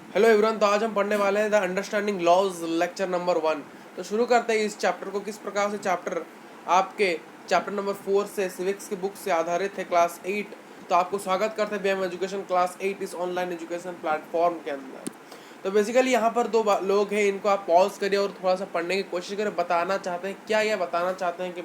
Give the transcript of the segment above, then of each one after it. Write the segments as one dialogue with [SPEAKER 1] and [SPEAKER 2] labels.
[SPEAKER 1] Hello everyone. तो आज हम पढ़ने वाले हैं the understanding laws lecture number 1। तो शुरू करते हैं इस चैप्टर को। किस प्रकार से चैप्टर आपके चैप्टर नंबर 4 से सिविक्स की बुक से आधारित है, क्लास 8। तो आपको स्वागत करते हैं बीएम एजुकेशन क्लास 8 इस ऑनलाइन एजुकेशन प्लेटफॉर्म के अंदर। तो बेसिकली यहाँ पर दो लोग हैं, इनको आप पॉज करिए और थोड़ा सा पढ़ने की कोशिश करें। बताना चाहते हैं क्या, यह बताना चाहते हैं कि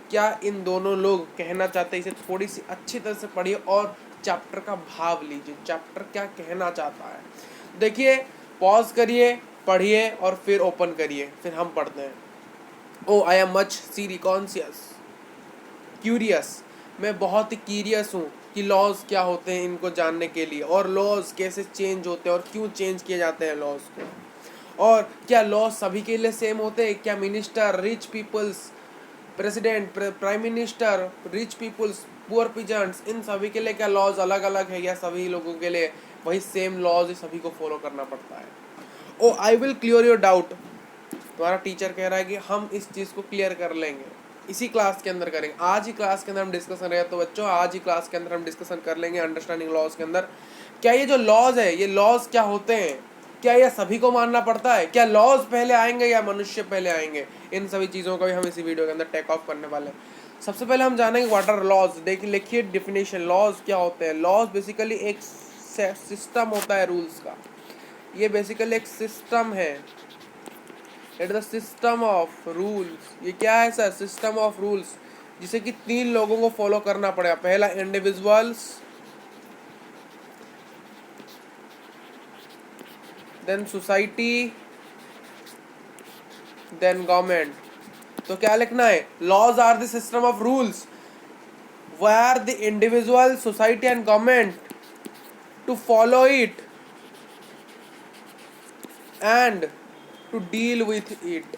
[SPEAKER 1] क्या इन दोनों लोग कहना चाहते हैं, इसे थोड़ी सी अच्छी तरह से पढ़िए और चैप्टर का भाव लीजिए, चैप्टर क्या कहना चाहता है। देखिए, पॉज करिए, पढ़िए और फिर ओपन करिए, फिर हम पढ़ते हैं। Oh I am much serious conscious curious. मैं बहुत ही क्यूरियस हूँ कि लॉज क्या होते हैं, इनको जानने के लिए, और लॉज कैसे चेंज होते हैं और क्यों चेंज किए जाते हैं लॉज को। और क्या लॉज सभी के लिए सेम होते हैं? क्या minister, rich peoples, president, prime minister, rich peoples, poor peasants, इन सभी के लिए क्या लॉज अलग अलग है, या सभी लोगों के लिए वही सेम लॉज सभी को फॉलो करना पड़ता है? Oh I will clear your doubt. तुम्हारा टीचर कह रहा है कि हम इस चीज़ को क्लियर कर लेंगे, इसी क्लास के अंदर करेंगे। आज ही क्लास के अंदर हम डिस्कशन रहेगा। तो बच्चों, आज ही क्लास के अंदर हम डिस्कशन कर लेंगे अंडरस्टैंडिंग लॉज के अंदर। क्या ये जो लॉज है, ये लॉज क्या होते हैं, क्या ये सभी को मानना पड़ता है, क्या लॉज पहले आएंगे या मनुष्य पहले आएंगे? इन सभी चीज़ों का भी हम इसी वीडियो के अंदर टेक ऑफ करने वाले हैं। सबसे पहले हम जानेंगे व्हाट आर लॉज। देखिए, लिखिए डेफिनेशन। लॉज क्या होते हैं? लॉज बेसिकली एक सिस्टम होता है रूल्स का। ये बेसिकली एक सिस्टम है। It the system of rules. ये क्या है सर? सिस्टम ऑफ रूल्स जिसे कि 3 लोगों को फॉलो करना पड़ेगा। पहला individuals, then society, then government. तो क्या लिखना है? Laws are the system of rules where the individual, society and government to follow it and to deal with it.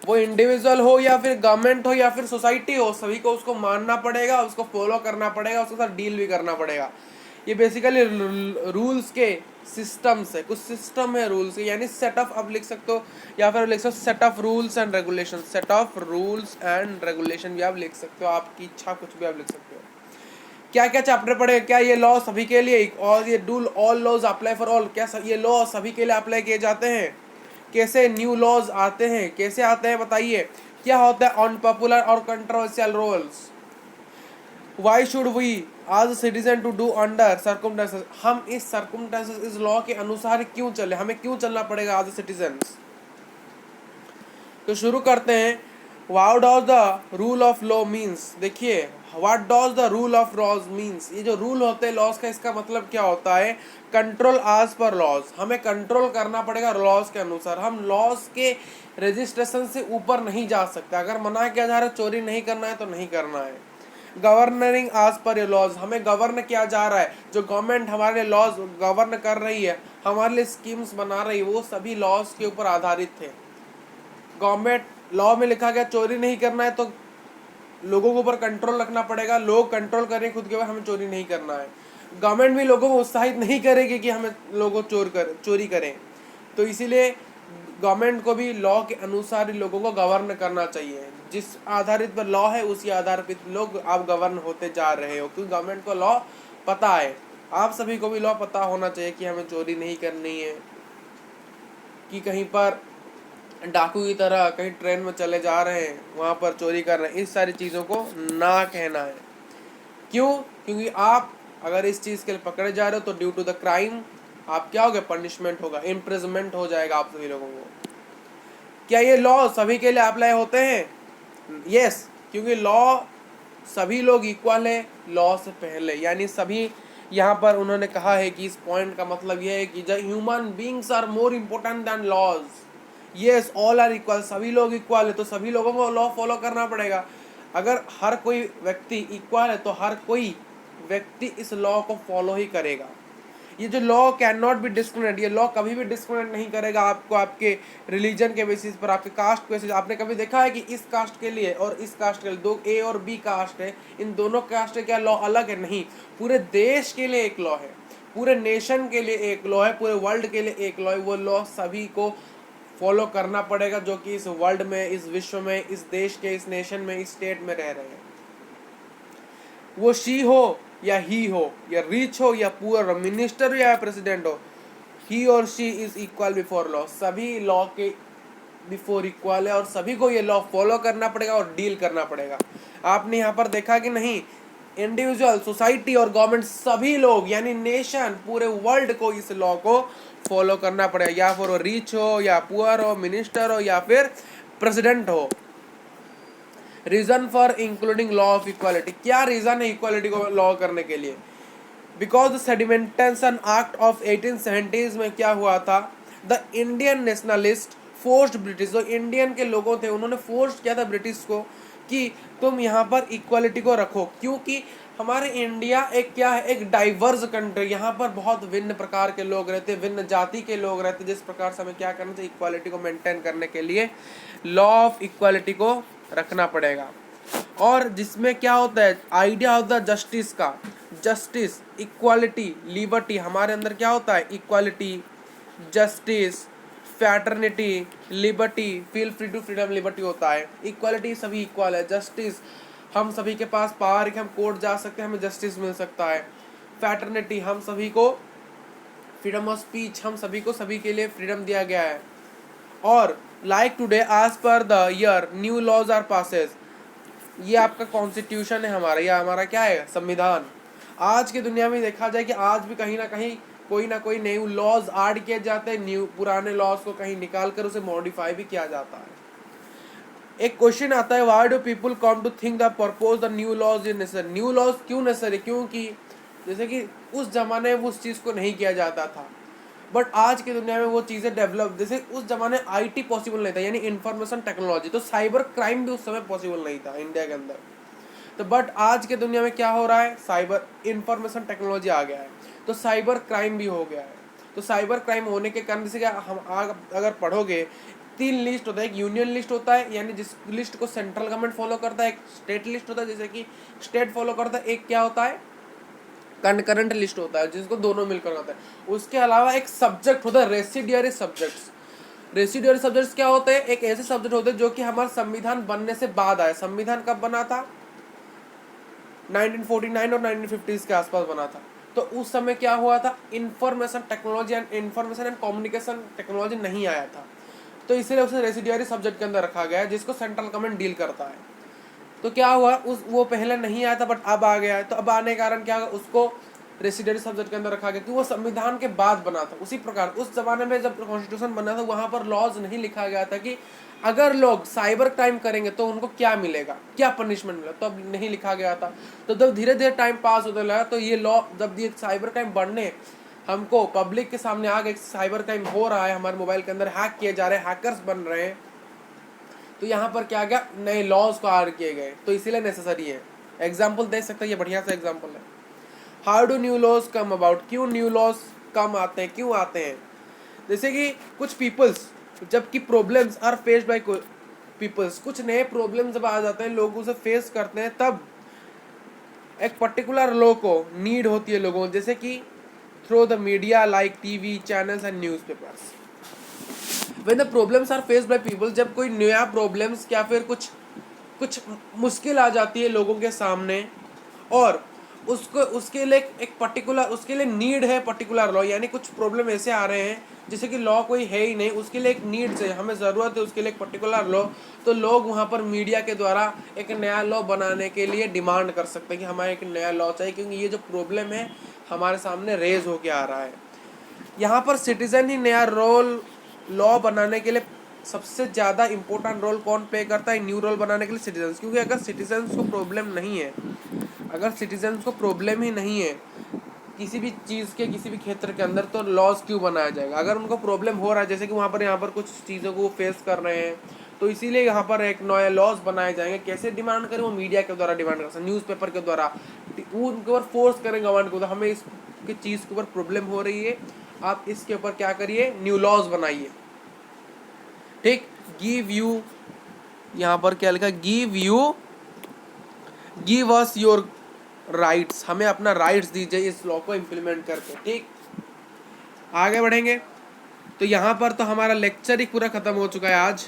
[SPEAKER 1] वो इंडिविजुअल हो या फिर गवर्नमेंट हो या फिर सोसाइटी हो, सभी को उसको मानना पड़ेगा, उसको फॉलो करना पड़ेगा, उसके साथ डील भी करना पड़ेगा। ये बेसिकली रूल्स के सिस्टम्स है, कुछ सिस्टम है रूल्स के, यानी सेट ऑफ आप लिख सकते हो, या फिर लिख सकते हो set of rules and regulation. Set of rules and regulation भी आप लिख सकते हो, आपकी इच्छा, कुछ भी आप लिख सकते हो। क्या क्या चैप्टर पढ़े? क्या ये लॉ सभी के लिए, और ये do all laws apply for all, क्या ये लॉ सभी के लिए अप्लाई किए जाते हैं? कैसे न्यू लॉज आते हैं, कैसे आते हैं बताइए? क्या होता है अनपॉपुलर और controversial rules? Why should we as citizen to do under circumstances. हम इस सर्कमस्टेंसेस, इस लॉ के अनुसार क्यों चले, हमें क्यों चलना पड़ेगा एज सिटीजन्स? तो शुरू करते हैं। What does the rule of law means. देखिए, what does the rule of laws means. ये जो रूल होते हैं लॉज का, इसका मतलब क्या होता है? कंट्रोल आज पर लॉज। हमें कंट्रोल करना पड़ेगा लॉज के अनुसार। हम लॉज के रजिस्ट्रेशन से ऊपर नहीं जा सकते। अगर मना किया जा रहा है चोरी नहीं करना है तो नहीं करना है। गवर्नरिंग आज पर लॉज, हमें गवर्न किया जा रहा है। जो गवर्नमेंट हमारे लॉज गवर्न कर रही है, हमारे लिए स्कीम्स बना रही है, वो सभी लॉज के ऊपर आधारित थे। गवर्नमेंट लॉ में लिखा गया चोरी नहीं करना है, तो लोगों के ऊपर कंट्रोल रखना पड़ेगा। लोग कंट्रोल करें खुद के ऊपर, हमें चोरी नहीं करना है। गवर्नमेंट भी लोगों को उत्साहित नहीं करेगी कि हमें लोगों चोरी करें। तो इसीलिए गवर्नमेंट को भी लॉ के अनुसार ही लोगों को गवर्न करना चाहिए। जिस आधारित पर लॉ है, उसी आधार पर लोग आप गवर्न होते जा रहे हो, क्योंकि गवर्नमेंट को लॉ पता है। आप सभी को भी लॉ पता होना चाहिए कि हमें चोरी नहीं करनी है, कि कहीं पर डाकू की तरह कहीं ट्रेन में चले जा रहे हैं, वहाँ पर चोरी कर रहे हैं, इस सारी चीज़ों को ना कहना है। क्यों? क्योंकि आप अगर इस चीज़ के लिए पकड़े जा रहे हो तो ड्यू टू द क्राइम आप क्या होगा? पनिशमेंट होगा, इम्प्रिजमेंट हो जाएगा आप सभी लोगों को। क्या ये लॉ सभी के लिए अप्लाई होते हैं? यस, क्योंकि लॉ सभी लोग इक्वल है लॉ से पहले, यानी सभी। यहाँ पर उन्होंने कहा है कि इस पॉइंट का मतलब यह है कि the human beings are more important than laws. Yes, all are equal, सभी लोग इक्वल है, तो सभी लोगों को लॉ फॉलो करना पड़ेगा। अगर हर कोई व्यक्ति इक्वल है तो हर कोई व्यक्ति इस लॉ को फॉलो ही करेगा। ये जो law can not be discriminate, ये लॉ कभी भी डिस्क्रिमिनेट नहीं करेगा आपको आपके रिलीजन के बेसिस पर, आपके कास्ट के बेसिस। आपने कभी देखा है कि इस कास्ट के लिए और इस कास्ट के लिए, दो ए और बी कास्ट है, इन दोनों कास्ट के क्या लॉ अलग है? नहीं, पूरे देश के लिए एक लॉ है, पूरे नेशन के लिए एक लॉ है, पूरे वर्ल्ड के लिए एक लॉ है। वो लॉ सभी को फॉलो करना पड़ेगा जो कि इस वर्ल्ड में, इस विश्व में, इस देश के, इस नेशन में, इस स्टेट में रह रहे हैं। वो शी हो या ही हो, या रिच हो या पुअर हो, मिनिस्टर हो या प्रेसिडेंट हो, ही और she is equal before law. सभी लॉ के बिफोर इक्वल है और सभी को ये लॉ फॉलो करना पड़ेगा और डील करना पड़ेगा। आपने यहाँ पर देखा कि नहीं, इंडिविजुअल, सोसाइटी और गवर्नमेंट, सभी लोग यानी नेशन, पूरे वर्ल्ड को इस लॉ को फॉलो करना पड़ेगा, या फिर वो रिच हो या पुअर हो, मिनिस्टर हो या फिर प्रेसिडेंट हो। Reason for including law of equality, क्या रीजन है इक्वालिटी को लॉ करने के लिए? Because the sedimentation act of 1870s में क्या हुआ था, the Indian nationalist forced British, जो इंडियन के लोगों थे उन्होंने फोर्स किया था ब्रिटिश को कि तुम यहाँ पर इक्वालिटी को रखो, क्योंकि हमारे इंडिया एक क्या है, एक डाइवर्स कंट्री, यहाँ पर बहुत भिन्न प्रकार के लोग रहते, भिन्न जाति के लोग रहते, जिस प्रकार से हमें क्या करना चाहिए, इक्वालिटी को मेंटेन करने के लिए लॉ ऑफ इक्वालिटी को रखना पड़ेगा। और जिसमें क्या होता है, आइडिया ऑफ द जस्टिस का, जस्टिस, इक्वालिटी, लिबर्टी, हमारे अंदर क्या होता है, equality, justice, fraternity, liberty, feel free to freedom, liberty होता है। इक्वालिटी, सभी इक्वल है। जस्टिस, हम सभी के पास पावर है कि हम कोर्ट जा सकते हैं, हमें जस्टिस मिल सकता है। फैटर्निटी, हम सभी को फ्रीडम ऑफ स्पीच, हम सभी को सभी के लिए फ्रीडम दिया गया है। और like today as per the year new laws are passes, ये आपका कॉन्स्टिट्यूशन है हमारा, या हमारा क्या है, संविधान। आज की दुनिया में देखा जाए कि आज भी कहीं ना कोई न्यू लॉज ऐड किए जाते हैं, न्यू पुराने लॉज को कहीं निकाल कर उसे मॉडिफाई भी किया जाता है। एक क्वेश्चन आता है, why do people come to think the purpose the new laws is necessary, new laws क्यों नेसेसरी, क्योंकि जैसे कि उस जमाने में उस चीज़ को नहीं किया जाता था, बट आज की दुनिया में वो चीज़ें डेवलप, जैसे उस जमाने आईटी पॉसिबल नहीं था, यानी इंफॉर्मेशन टेक्नोलॉजी, तो साइबर क्राइम भी उस समय पॉसिबल नहीं था इंडिया के अंदर। तो बट आज के दुनिया में क्या हो रहा है, साइबर इंफॉर्मेशन टेक्नोलॉजी आ गया है, तो साइबर क्राइम भी हो गया है। तो साइबर क्राइम होने के कारण जैसे कि हम अगर पढ़ोगे, 3 लिस्ट होता है, एक यूनियन लिस्ट होता है, यानी जिस लिस्ट को सेंट्रल गवर्नमेंट फॉलो करता है, एक स्टेट लिस्ट होता है जैसे कि स्टेट फॉलो करता है, एक क्या होता है, कंकरेंट लिस्ट होता है जिसको दोनों मिलकर होता है। उसके अलावा एक सब्जेक्ट होता है, रेसिडियरी सब्जेक्ट्स। रेसिडियरी सब्जेक्ट्स क्या होते हैं, एक ऐसे सब्जेक्ट होते हैं जो कि हमारा संविधान बनने से बाद आए। संविधान कब बना था, 1949 और 1950s के आसपास बना था। तो उस समय क्या हुआ था, information technology and information and communication technology नहीं आया था, तो इसलिए उसे रेसिडियरी सब्जेक्ट के अंदर रखा गया है, जिसको सेंट्रल गवर्नमेंट डील करता है। तो क्या हुआ, वो पहले नहीं आया था बट अब आ गया है, तो अब आने के कारण क्या, उसको रेसिडेंट सब्जेक्ट के अंदर रखा गया, कि वो संविधान के बाद बना था। उसी प्रकार उस जमाने में जब कॉन्स्टिट्यूशन बना था, वहां पर लॉज नहीं लिखा गया था कि अगर लोग साइबर क्राइम करेंगे तो उनको क्या मिलेगा, क्या पनिशमेंट मिलेगा, तो अब नहीं लिखा गया था। तो जब धीरे धीरे टाइम पास होने लगा, तो ये लॉ, जब ये साइबर क्राइम बढ़ने, हमको पब्लिक के सामने आ गए, साइबर क्राइम हो रहा है, हमारे मोबाइल के अंदर हैक किए जा रहे हैं, हैकर्स बन रहे हैं, तो यहाँ पर क्या गया, नए लॉज को ऐड किए गए, तो इसीलिए नेसेसरी है। एग्जाम्पल दे सकते हैं, ये बढ़िया सा एग्जाम्पल है। How do new laws come about, क्यों न्यू लॉज कम आते हैं, क्यों आते हैं? जैसे कि कुछ पीपल्स, जबकि problems are faced by peoples, कुछ नए प्रॉब्लम्स जब आ जाते हैं, लोग उसे फेस करते हैं, तब एक पर्टिकुलर लॉ को नीड होती है लोगों, जैसे कि through the media like TV channels and newspapers. When the problems are faced by people, जब कोई नया प्रॉब्लम्स या फिर कुछ मुश्किल आ जाती है लोगों के सामने, और उसको उसके लिए एक पर्टिकुलर, उसके लिए नीड है पर्टिकुलर लॉ, यानी कुछ प्रॉब्लम ऐसे आ रहे हैं जैसे कि लॉ कोई है ही नहीं, उसके लिए एक नीड्स है, हमें ज़रूरत है उसके लिए एक पर्टिकुलर लॉ, तो लोग वहाँ पर मीडिया के द्वारा एक नया लॉ बनाने के लिए डिमांड कर सकते हैं कि हमें एक नया लॉ चाहिए, क्योंकि ये जो प्रॉब्लम है हमारे सामने रेज होके आ रहा है। यहाँ पर सिटीजन ही नया रोल, लॉ बनाने के लिए सबसे ज़्यादा इम्पोर्टेंट रोल कौन प्ले करता है, न्यू रोल बनाने के लिए सिटीजन्स, क्योंकि अगर सिटीजन्स को प्रॉब्लम नहीं है, अगर सिटीजन्स को प्रॉब्लम ही नहीं है किसी भी चीज़ के, किसी भी क्षेत्र के अंदर, तो लॉज क्यों बनाया जाएगा? अगर उनको प्रॉब्लम हो रहा है, जैसे कि वहाँ पर कुछ चीज़ों को फेस कर रहे हैं, तो इसीलिए यहाँ पर एक नए लॉज बनाए जाएंगे। कैसे डिमांड करें, वो मीडिया के द्वारा डिमांड कर सकते हैं, न्यूज़पेपर के द्वारा, वो उनके ऊपर फोर्स करें गवर्नमेंट को, तो हमें इसकी चीज़ के ऊपर प्रॉब्लम हो रही है, आप इसके ऊपर क्या करिए, न्यू लॉज बनाइए। ठीक, गिव यू, यहाँ पर क्या लिखा, गिव अस योर राइट्स, हमें अपना राइट्स दीजिए इस लॉ को इम्प्लीमेंट करके। ठीक, आगे बढ़ेंगे। तो यहाँ पर तो हमारा लेक्चर ही पूरा ख़त्म हो चुका है आज,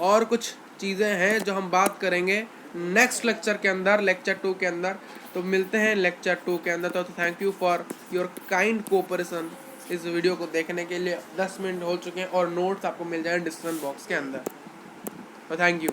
[SPEAKER 1] और कुछ चीज़ें हैं जो हम बात करेंगे नेक्स्ट लेक्चर के अंदर, लेक्चर 2 के अंदर। तो मिलते हैं लेक्चर 2 के अंदर। तो thank you for your kind cooperation. इस वीडियो को देखने के लिए 10 मिनट हो चुके हैं और नोट्स आपको मिल जाएंगे डिस्क्रिप्शन बॉक्स के अंदर। तो थैंक यू।